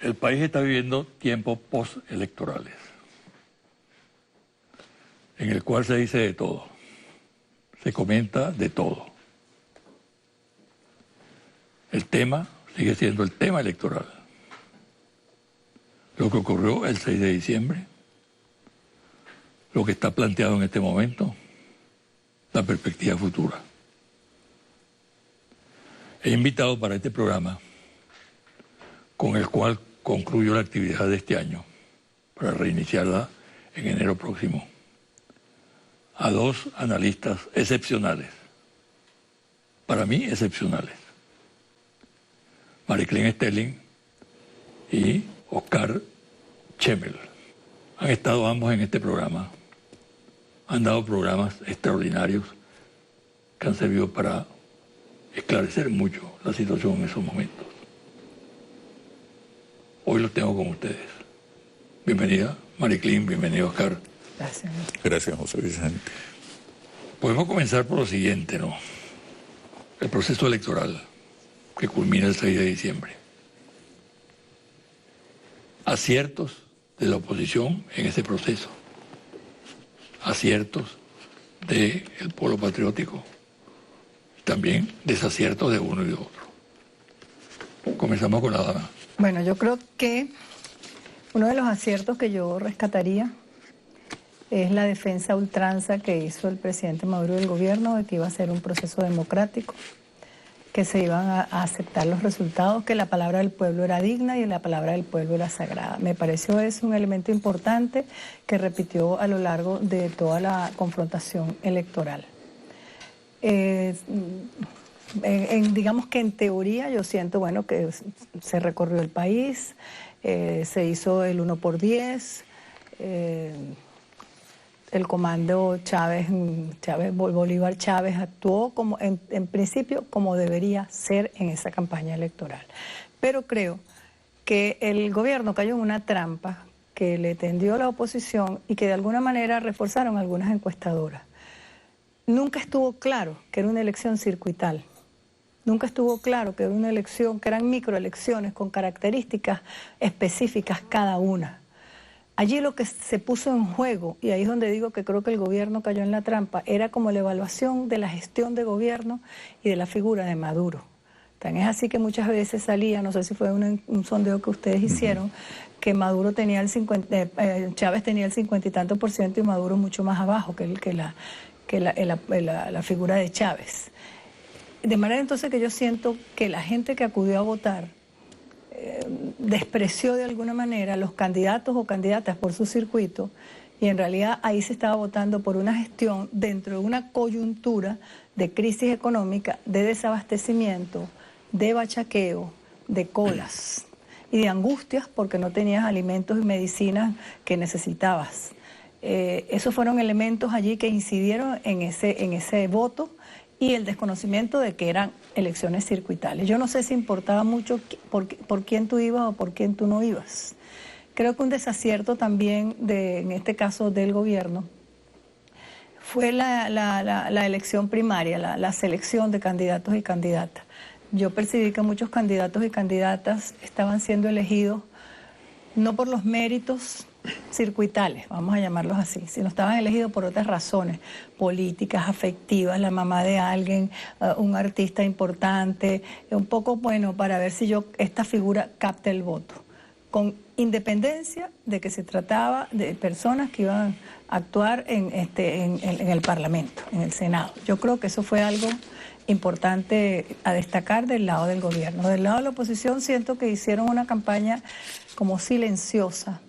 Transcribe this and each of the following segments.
el país está viviendo tiempos postelectorales, en el cual se dice de todo, se comenta de todo. El tema sigue siendo el tema electoral. Lo que ocurrió el 6 de diciembre, lo que está planteado en este momento, la perspectiva futura. He invitado para este programa, con el cual concluyo la actividad de este año, para reiniciarla en enero próximo, a dos analistas excepcionales, para mí excepcionales, Mariclén Stelling y Oscar Schemmel. Han estado ambos en este programa, han dado programas extraordinarios que han servido para esclarecer mucho la situación en esos momentos. Hoy los tengo con ustedes. Bienvenida, Mariclén, bienvenido, Oscar. Gracias. Gracias, José Vicente. Podemos comenzar por lo siguiente, ¿no? El proceso electoral que culmina el 6 de diciembre. Aciertos de la oposición en ese proceso. Aciertos del polo patriótico. También desaciertos de uno y de otro. Comenzamos con la dama. Bueno, yo creo que uno de los aciertos que yo rescataría es la defensa a ultranza que hizo el presidente Maduro del gobierno de que iba a ser un proceso democrático, que se iban a aceptar los resultados, que la palabra del pueblo era digna y la palabra del pueblo era sagrada. Me pareció eso un elemento importante que repitió a lo largo de toda la confrontación electoral. Digamos que en teoría yo siento, bueno, que se recorrió el país, se hizo el 1×10, el comando Bolívar Chávez actuó como en principio como debería ser en esa campaña electoral. Pero creo que el gobierno cayó en una trampa que le tendió la oposición y que de alguna manera reforzaron algunas encuestadoras. Nunca estuvo claro que era una elección circuital. Nunca estuvo claro que era una elección, que eran microelecciones con características específicas cada una. Allí lo que se puso en juego, y ahí es donde digo que creo que el gobierno cayó en la trampa, era como la evaluación de la gestión de gobierno y de la figura de Maduro. Tan es así que muchas veces salía, no sé si fue un sondeo que ustedes hicieron, que Maduro tenía Chávez tenía el 50 y tanto % y Maduro mucho más abajo que la figura de Chávez. De manera entonces que yo siento que la gente que acudió a votar despreció de alguna manera los candidatos o candidatas por su circuito y en realidad ahí se estaba votando por una gestión dentro de una coyuntura de crisis económica, de desabastecimiento, de bachaqueo, de colas y de angustias porque no tenías alimentos y medicinas que necesitabas. Esos fueron elementos allí que incidieron en ese voto y el desconocimiento de que eran elecciones circuitales. Yo no sé si importaba mucho por quién tú ibas o por quién tú no ibas. Creo que un desacierto también, en este caso del gobierno, fue la elección primaria, la selección de candidatos y candidatas. Yo percibí que muchos candidatos y candidatas estaban siendo elegidos no por los méritos circuitales, vamos a llamarlos así, sino estaban elegidos por otras razones políticas, afectivas, la mamá de alguien, un artista importante, un poco bueno para ver si esta figura capta el voto, con independencia de que se trataba de personas que iban a actuar en el Parlamento, en el Senado. Yo creo que eso fue algo importante a destacar del lado del gobierno. Del lado de la oposición siento que hicieron una campaña como silenciosa.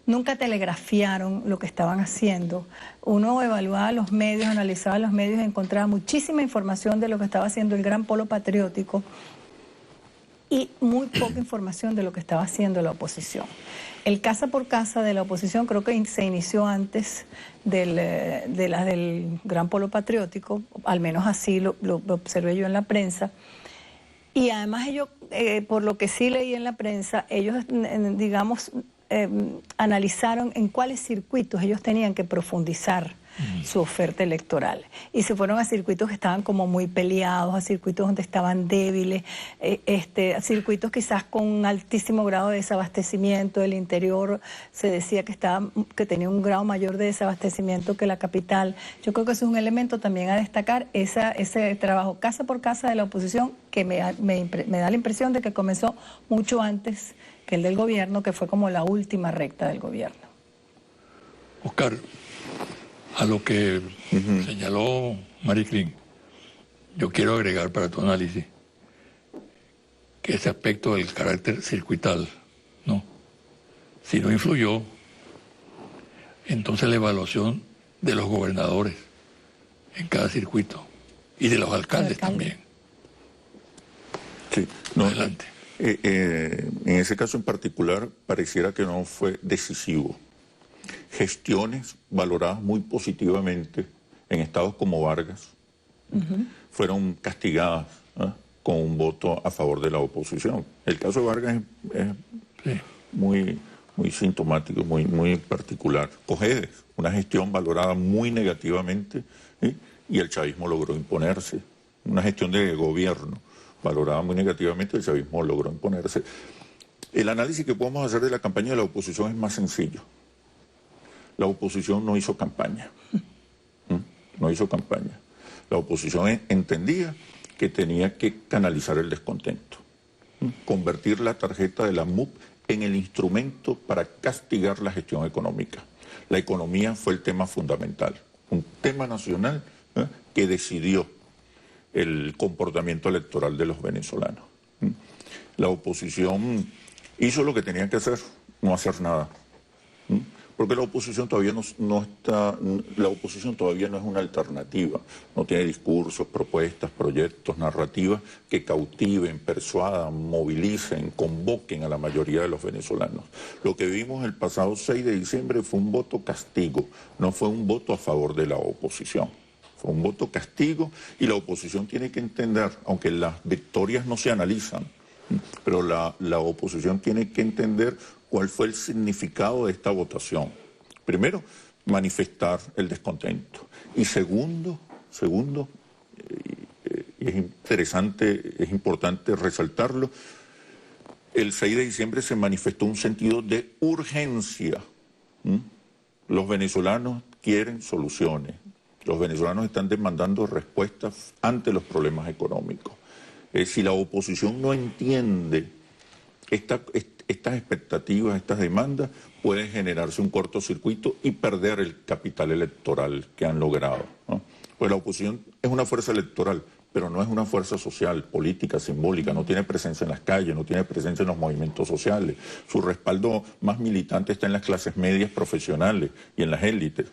Nunca telegrafiaron lo que estaban haciendo. Uno evaluaba los medios, analizaba los medios y encontraba muchísima información de lo que estaba haciendo el gran polo patriótico y muy poca información de lo que estaba haciendo la oposición. El casa por casa de la oposición creo que se inició antes de las del gran polo patriótico, al menos así lo observé yo en la prensa. Y además ellos, por lo que sí leí en la prensa, ellos, digamos, analizaron en cuáles circuitos ellos tenían que profundizar su oferta electoral. Y se fueron a circuitos que estaban como muy peleados, a circuitos donde estaban débiles, a circuitos quizás con un altísimo grado de desabastecimiento. El interior se decía que tenía un grado mayor de desabastecimiento que la capital. Yo creo que eso es un elemento también a destacar, ese trabajo casa por casa de la oposición, que me da la impresión de que comenzó mucho antes que el del gobierno, que fue como la última recta del gobierno. Oscar, a lo que señaló Mariclín, yo quiero agregar para tu análisis que ese aspecto del carácter circuital, ¿no? Si no influyó, entonces la evaluación de los gobernadores en cada circuito y de los alcaldes también. Sí, no, adelante. En ese caso en particular pareciera que no fue decisivo. Gestiones valoradas muy positivamente en estados como Vargas fueron castigadas con un voto a favor de la oposición. El caso de Vargas es muy sintomático, muy particular. Cojedes, una gestión valorada muy negativamente, y el chavismo logró imponerse. Una gestión de gobierno valorada muy negativamente, el chavismo logró imponerse. El análisis que podemos hacer de la campaña de la oposición es más sencillo. La oposición no hizo campaña. No hizo campaña. La oposición entendía que tenía que canalizar el descontento. Convertir la tarjeta de la MUP en el instrumento para castigar la gestión económica. La economía fue el tema fundamental. Un tema nacional que decidió el comportamiento electoral de los venezolanos. La oposición hizo lo que tenía que hacer, no hacer nada. Porque la oposición todavía la oposición todavía no es una alternativa, no tiene discursos, propuestas, proyectos, narrativas que cautiven, persuadan, movilicen, convoquen a la mayoría de los venezolanos. Lo que vimos el pasado 6 de diciembre fue un voto castigo, no fue un voto a favor de la oposición. Fue un voto castigo, y la oposición tiene que entender, aunque las victorias no se analizan, pero la oposición tiene que entender cuál fue el significado de esta votación. Primero, manifestar el descontento. Y segundo, es importante resaltarlo, el 6 de diciembre se manifestó un sentido de urgencia. Los venezolanos quieren soluciones. Los venezolanos están demandando respuestas ante los problemas económicos. Si la oposición no entiende estas expectativas, estas demandas, puede generarse un cortocircuito y perder el capital electoral que han logrado, ¿no? Pues la oposición es una fuerza electoral, pero no es una fuerza social, política, simbólica, no tiene presencia en las calles, no tiene presencia en los movimientos sociales. Su respaldo más militante está en las clases medias profesionales y en las élites.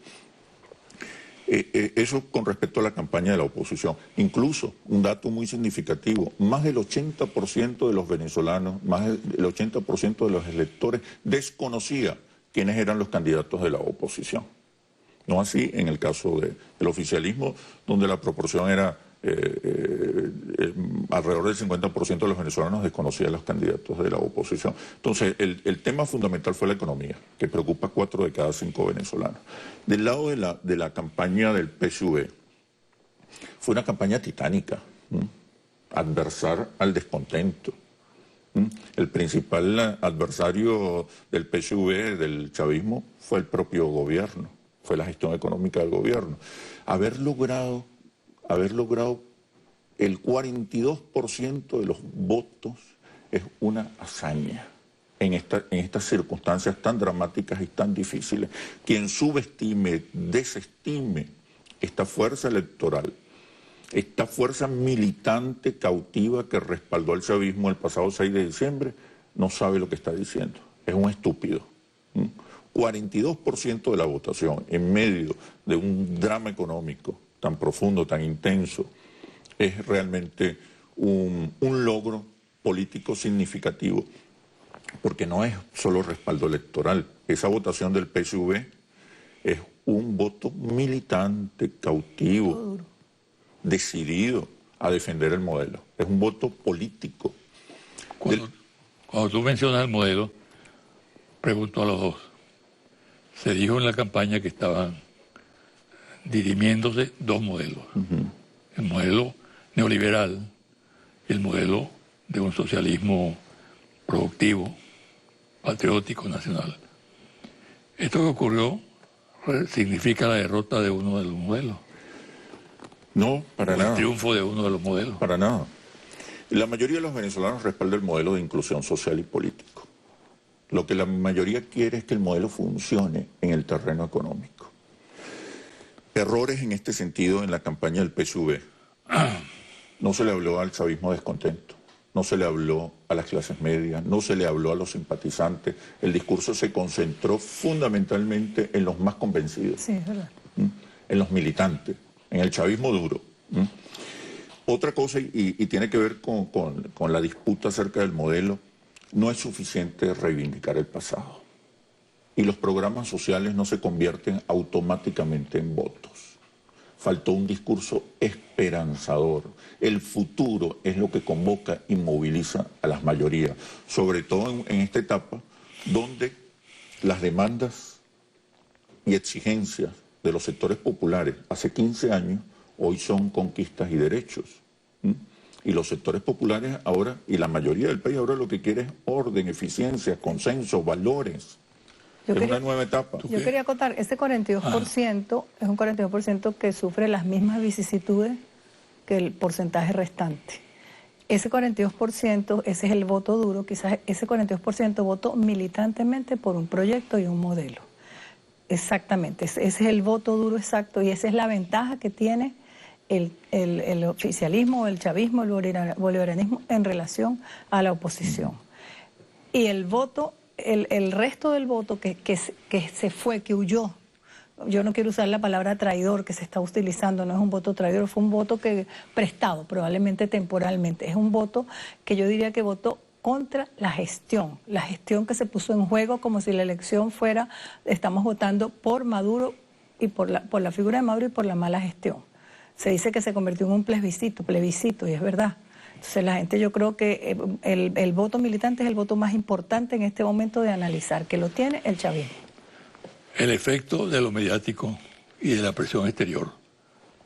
Eso con respecto a la campaña de la oposición. Incluso, un dato muy significativo, más del 80% de los venezolanos, más del 80% de los electores desconocía quiénes eran los candidatos de la oposición. No así en el caso del oficialismo, donde la proporción era alrededor del 50% de los venezolanos desconocían los candidatos de la oposición. Entonces, el tema fundamental fue la economía, que preocupa a 4 de cada 5 venezolanos. Del lado de la campaña del PSUV, fue una campaña titánica, adversar al descontento. El principal adversario del PSUV, del chavismo, fue el propio gobierno, fue la gestión económica del gobierno. Haber logrado el 42% de los votos es una hazaña en estas circunstancias tan dramáticas y tan difíciles. Quien subestime, desestime esta fuerza electoral, esta fuerza militante cautiva que respaldó al chavismo el pasado 6 de diciembre, no sabe lo que está diciendo. Es un estúpido. 42% de la votación en medio de un drama económico tan profundo, tan intenso, es realmente un logro político significativo, porque no es solo respaldo electoral. Esa votación del PSUV es un voto militante, cautivo, decidido a defender el modelo. Es un voto político. Cuando tú mencionas el modelo, pregunto a los dos. Se dijo en la campaña que estaban dirimiéndose dos modelos. El modelo neoliberal y el modelo de un socialismo productivo, patriótico, nacional. Esto que ocurrió significa la derrota de uno de los modelos. No, para nada. El triunfo de uno de los modelos. Para nada. La mayoría de los venezolanos respalda el modelo de inclusión social y político. Lo que la mayoría quiere es que el modelo funcione en el terreno económico. Errores en este sentido en la campaña del PSV. No se le habló al chavismo descontento, no se le habló a las clases medias, no se le habló a los simpatizantes. El discurso se concentró fundamentalmente en los más convencidos, Sí, es verdad. en los militantes, en el chavismo duro. Otra cosa, y tiene que ver con la disputa acerca del modelo, no es suficiente reivindicar el pasado. Y los programas sociales no se convierten automáticamente en votos. Faltó un discurso esperanzador. El futuro es lo que convoca y moviliza a las mayorías, sobre todo en esta etapa donde las demandas y exigencias de los sectores populares hace 15 años hoy son conquistas y derechos. Y los sectores populares ahora, y la mayoría del país ahora lo que quiere es orden, eficiencia, consenso, valores. Una nueva etapa. Yo quería acotar, ese 42% es un 42% que sufre las mismas vicisitudes que el porcentaje restante. Ese 42%, ese es el voto duro, quizás ese 42% votó militantemente por un proyecto y un modelo. Exactamente, ese es el voto duro exacto y esa es la ventaja que tiene el oficialismo, el chavismo, el bolivarianismo en relación a la oposición. Y el voto, el resto del voto que se fue, que huyó, yo no quiero usar la palabra traidor que se está utilizando, no es un voto traidor, fue un voto que prestado, probablemente temporalmente, es un voto que yo diría que votó contra la gestión que se puso en juego como si la elección fuera, estamos votando por Maduro y por la figura de Maduro y por la mala gestión. Se dice que se convirtió en un plebiscito, y es verdad. Entonces la gente, yo creo que el voto militante es el voto más importante en este momento de analizar, que lo tiene el chavismo. El efecto de lo mediático y de la presión exterior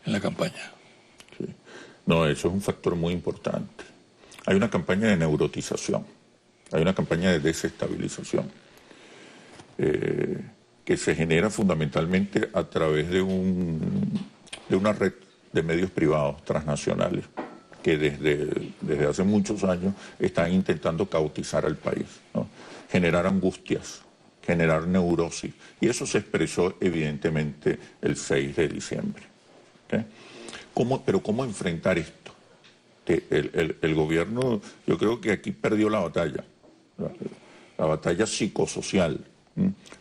en la campaña. Sí. No, eso es un factor muy importante. Hay una campaña de neurotización, hay una campaña de desestabilización, que se genera fundamentalmente a través de una red de medios privados transnacionales que desde hace muchos años están intentando cautizar al país, ¿no? Generar angustias, generar neurosis. Y eso se expresó evidentemente el 6 de diciembre. ¿Okay? Pero ¿cómo enfrentar esto? El gobierno, yo creo que aquí perdió la batalla batalla psicosocial.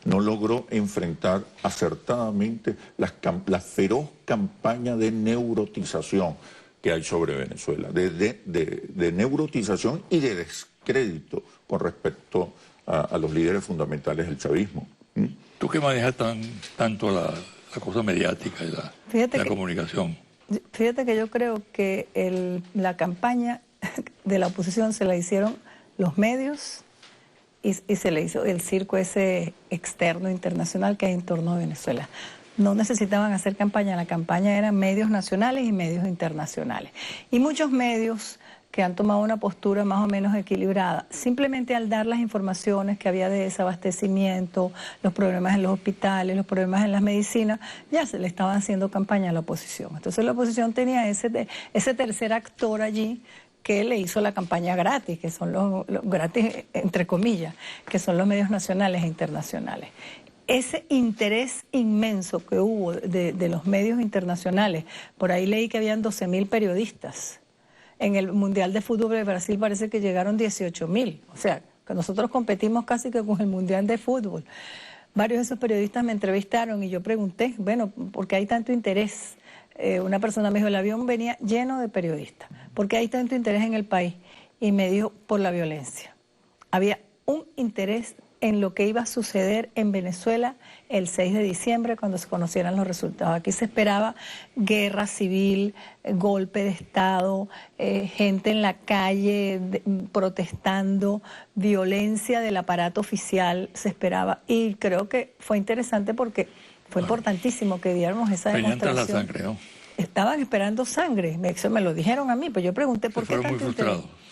No logró enfrentar acertadamente la feroz campaña de neurotización que hay sobre Venezuela, de neurotización y de descrédito con respecto a los líderes fundamentales del chavismo. Tú que manejas tanto la cosa mediática y la comunicación. Fíjate que yo creo que la campaña de la oposición se la hicieron los medios y se le hizo el circo ese externo, internacional que hay en torno a Venezuela. No necesitaban hacer campaña, la campaña eran medios nacionales y medios internacionales. Y muchos medios que han tomado una postura más o menos equilibrada, simplemente al dar las informaciones que había de desabastecimiento, los problemas en los hospitales, los problemas en las medicinas, ya se le estaban haciendo campaña a la oposición. Entonces la oposición tenía ese tercer actor allí que le hizo la campaña gratis, que son los gratis entre comillas, que son los medios nacionales e internacionales. Ese interés inmenso que hubo de los medios internacionales, por ahí leí que habían 12.000 periodistas. En el Mundial de Fútbol de Brasil parece que llegaron 18.000. O sea, que nosotros competimos casi que con el Mundial de Fútbol. Varios de esos periodistas me entrevistaron y yo pregunté, bueno, ¿por qué hay tanto interés? Una persona me dijo, el avión venía lleno de periodistas. ¿Por qué hay tanto interés en el país? Y me dijo, por la violencia. Había un interés en lo que iba a suceder en Venezuela el 6 de diciembre cuando se conocieran los resultados. Aquí se esperaba guerra civil, golpe de Estado, gente en la calle protestando, violencia del aparato oficial se esperaba. Y creo que fue interesante porque Fue importantísimo que diéramos esa Venían tras demostración. la sangre, ¿no? Estaban esperando sangre, eso me lo dijeron a mí, pues yo pregunté por qué fueron muy tanto interés. frustrados.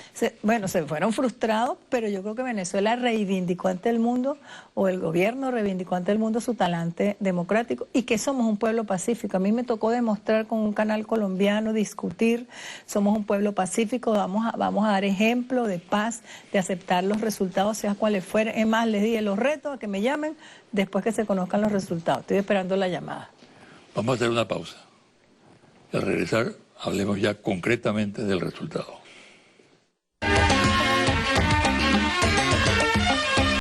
Bueno, se fueron frustrados, pero yo creo que Venezuela reivindicó ante el mundo, o el gobierno reivindicó ante el mundo su talante democrático y que somos un pueblo pacífico. A mí me tocó demostrar con un canal colombiano, discutir, somos un pueblo pacífico, vamos a dar ejemplo de paz, de aceptar los resultados, sea cuales fueren. Es más, les dije los retos a que me llamen después que se conozcan los resultados. Estoy esperando la llamada. Vamos a hacer una pausa. Y al regresar, hablemos ya concretamente del resultado.